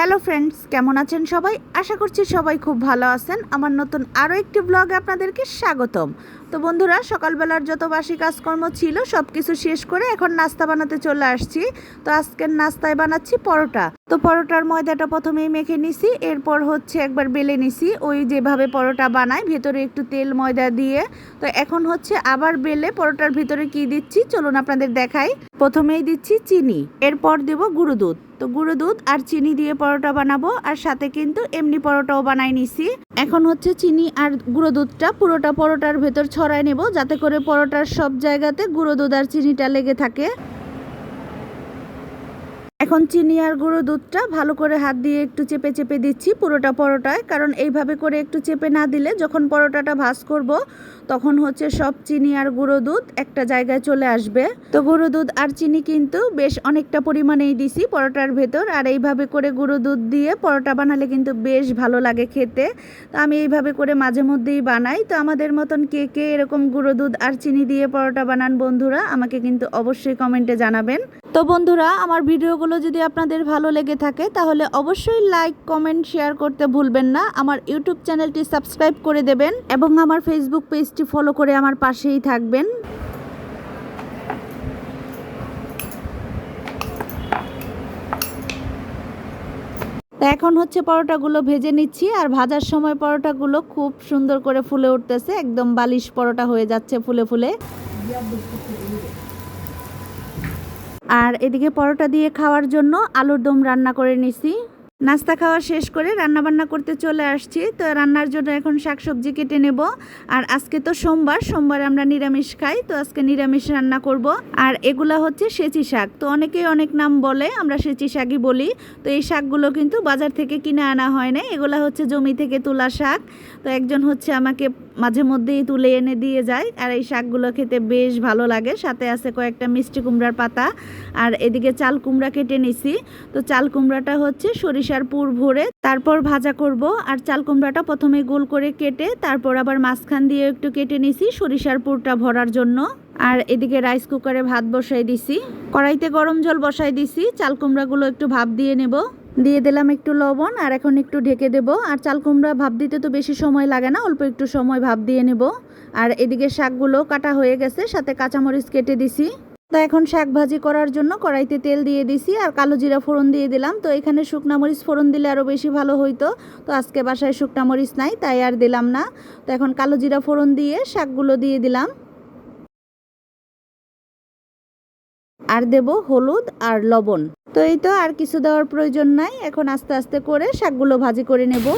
Hello friends, কেমন আছেন সবাই? আশা করছি সবাই খুব ভালো আছেন। আমার নতুন আরও একটি ব্লগে আপনাদেরকে স্বাগতম। তো বন্ধুরা, সকালবেলার যত বাসি কাজকর্ম ছিল সব কিছু শেষ করে এখন নাস্তা বানাতে চলে আসছি। তো আজকের নাস্তায় বানাচ্ছি পরোটা। তো পরোটার ময়দাটা প্রথমেই মেখে নিছি, এরপর হচ্ছে একবার বেলে নিছি ওই যেভাবে পরোটা বানায়, ভেতরে একটু তেল ময়দা দিয়ে। তো এখন হচ্ছে আবার বেলে পরোটার ভিতরে কি দিচ্ছি চলুন আপনাদের দেখাই। প্রথমেই দিচ্ছি চিনি, এরপর দেব গুঁড়ো দুধ। তো গুঁড়ো দুধ আর চিনি দিয়ে পরোটা বানাবো, আর সাথে কিন্তু এমনি পরোটাও বানাই নিছি। এখন হচ্ছে চিনি আর গুঁড়ো দুধটা পুরোটা পরোটার ভেতর ছড়ায় নেব, যাতে করে পরোটার সব জায়গাতে গুঁড়ো দুধ আর চিনিটা লেগে থাকে। এখন চিনি আর গুঁড়ো দুধটা ভালো করে হাত দিয়ে একটু চেপে চেপে দিচ্ছি পুরোটা পরোটায়, কারণ এইভাবে করে একটু চেপে না দিলে যখন পরোটাটা ভাজ করব তখন হচ্ছে সব চিনি আর গুঁড়ো দুধ একটা জায়গায় চলে আসবে। তো গুঁড়ো দুধ আর চিনি কিন্তু বেশ অনেকটা পরিমাণেই দিছি পরোটার ভেতর, আর এইভাবে করে গুঁড়ো দুধ দিয়ে পরোটা বানালে কিন্তু বেশ ভালো লাগে খেতে। তো আমি এইভাবে করে মাঝে মধ্যেই বানাই। তো আমাদের মতন কে কে এরকম গুঁড়ো দুধ আর চিনি দিয়ে পরোটা বানান বন্ধুরা, আমাকে কিন্তু অবশ্যই কমেন্টে জানাবেন। তো বন্ধুরা, আমার ভিডিওগুলো যদি আপনাদের ভালো লেগে থাকে তাহলে অবশ্যই লাইক, কমেন্ট, শেয়ার করতে ভুলবেন না। আমার ইউটিউব চ্যানেলটি সাবস্ক্রাইব করে দেবেন এবং আমার ফেসবুক পেজটি ফলো করে আমার পাশেই থাকবেন। এখন হচ্ছে পরোটাগুলো ভেজে নিচ্ছি, আর ভাজার সময় পরোটাগুলো খুব সুন্দর করে ফুলে উঠতেছে, একদম বালিশ পরোটা হয়ে যাচ্ছে ফুলে ফুলে। আর এদিকে পরোটা দিয়ে খাওয়ার জন্য আলুর দম রান্না করে নিছি। নাস্তা খাওয়া শেষ করে রান্না বান্না করতে চলে আসছি। তো রান্নার জন্য এখন শাকসবজি কেটে নেব। আর আজকে তো সোমবার আমরা নিরামিষ খাই, তো আজকে নিরামিষ রান্না করব। আর এগুলা হচ্ছে সেচি শাক। তো অনেকেই অনেক নাম বলে, আমরা সেচি শাকই বলি। তো এই শাকগুলো কিন্তু বাজার থেকে কিনে আনা হয় না, এগুলা হচ্ছে জমি থেকে তোলা শাক। তো একজন হচ্ছে আমাকে মাঝে মধ্যেই তুলে এনে দিয়ে যায়, আর এই শাকগুলো খেতে বেশ ভালো লাগে। সাথে আছে কয়েকটা মিষ্টি কুমড়ার পাতা, আর এদিকে চাল কুমড়া কেটে নিছি। তো চাল কুমড়াটা হচ্ছে সরিষার পুর ভরে তারপর ভাজা করব। আর চাল কুমড়াটা প্রথমে গোল করে কেটে তারপর আবার মাঝখান দিয়ে একটু কেটে নিছি সরিষার পুরটা ভরার জন্য। আর এদিকে রাইস কুকারে ভাত বসাই দিছি, কড়াইতে গরম জল বসাই দিছি। চাল কুমড়াগুলো একটু ভাপ দিয়ে নেব, দিয়ে দিলাম একটু লবণ, আর এখন একটু ঢেকে দেব। আর চাল কুমড়া ভাপ দিতে তো বেশি সময় লাগে না, অল্প একটু সময় ভাপ দিয়ে নেব। আর এদিকে শাকগুলো কাটা হয়ে গেছে, সাথে কাঁচামরিচ কেটে দিছি। তো এখন শাক ভাজি করার জন্য কড়াইতে তেল দিয়ে দিছি, আর কালো জিরা ফোড়ন দিয়ে দিলাম। তো এখানে শুকনা মরিচ ফোড়ন দিলে আরও বেশি ভালো হইতো, তো আজকে বাসায় শুকনা মরিচ নাই তাই আর দিলাম না। তো এখন কালো জিরা ফোড়ন দিয়ে শাকগুলো দিয়ে দিলাম, আর দেব হলুদ আর লবণ। তো এই তো, আর কিছু দেওয়ার প্রয়োজন নাই। এখন আস্তে আস্তে করে শাকগুলো ভাজি করে নেব।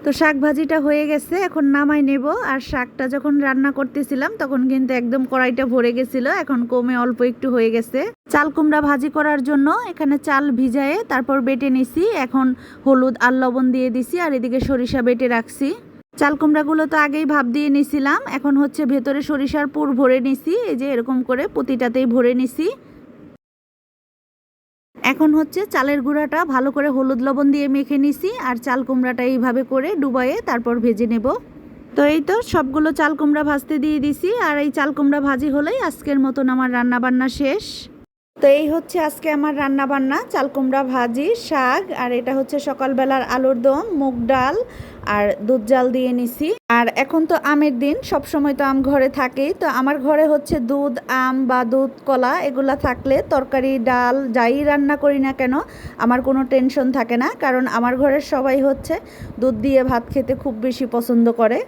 তো শাক ভাজিটা হয়ে গেছে, এখন নামাই নেব। আর শাকটা যখন রান্না করতেছিলাম তখন কিন্তু একদম কড়াইটা ভরে গেছিল, এখন কমে অল্প একটু হয়ে গেছে। চাল কুমড়া ভাজি করার জন্য এখানে চাল ভিজায়ে তারপর বেটে নিছি, এখন হলুদ আর লবণ দিয়ে দিছি, আর এদিকে সরিষা বেটে রাখছি। চাল কুমড়াগুলো তো আগেই ভাপ দিয়ে নিছিলাম, এখন হচ্ছে ভেতরে সরিষার পুর ভরে নিছি, এই যে এরকম করে প্রতিটাতেই ভরে নিছি। এখন হচ্ছে চালের গুঁড়াটা ভালো করে হলুদ লবণ দিয়ে মেখে নিছি, আর চাল কুমড়াটা এইভাবে করে ডুবাইয়ে তারপর ভেজে নেব। তো এই তো সবগুলো চাল কুমড়া ভাজতে দিয়ে দিছি, আর এই চাল কুমড়া ভাজি হলেই আজকের মতন আমার রান্না বান্না শেষ। তো এই হচ্ছে আজকে আমার রান্না বান্না, চাল কুমড়া ভাজি, শাক, আর এটা হচ্ছে সকালবেলার আলুর দম, মুগ ডাল আর দুধ জাল দিয়ে নিছি। আর এখন তো আমের দিন, সব সময় তো আম ঘরে থাকেই। তো আমার ঘরে হচ্ছে দুধ, আম বা দুধ, কলা এগুলা থাকলে তরকারি, ডাল যাই রান্না করি না কেন আমার কোনো টেনশন থাকে না, কারণ আমার ঘরের সবাই হচ্ছে দুধ দিয়ে ভাত খেতে খুব বেশি পছন্দ করে।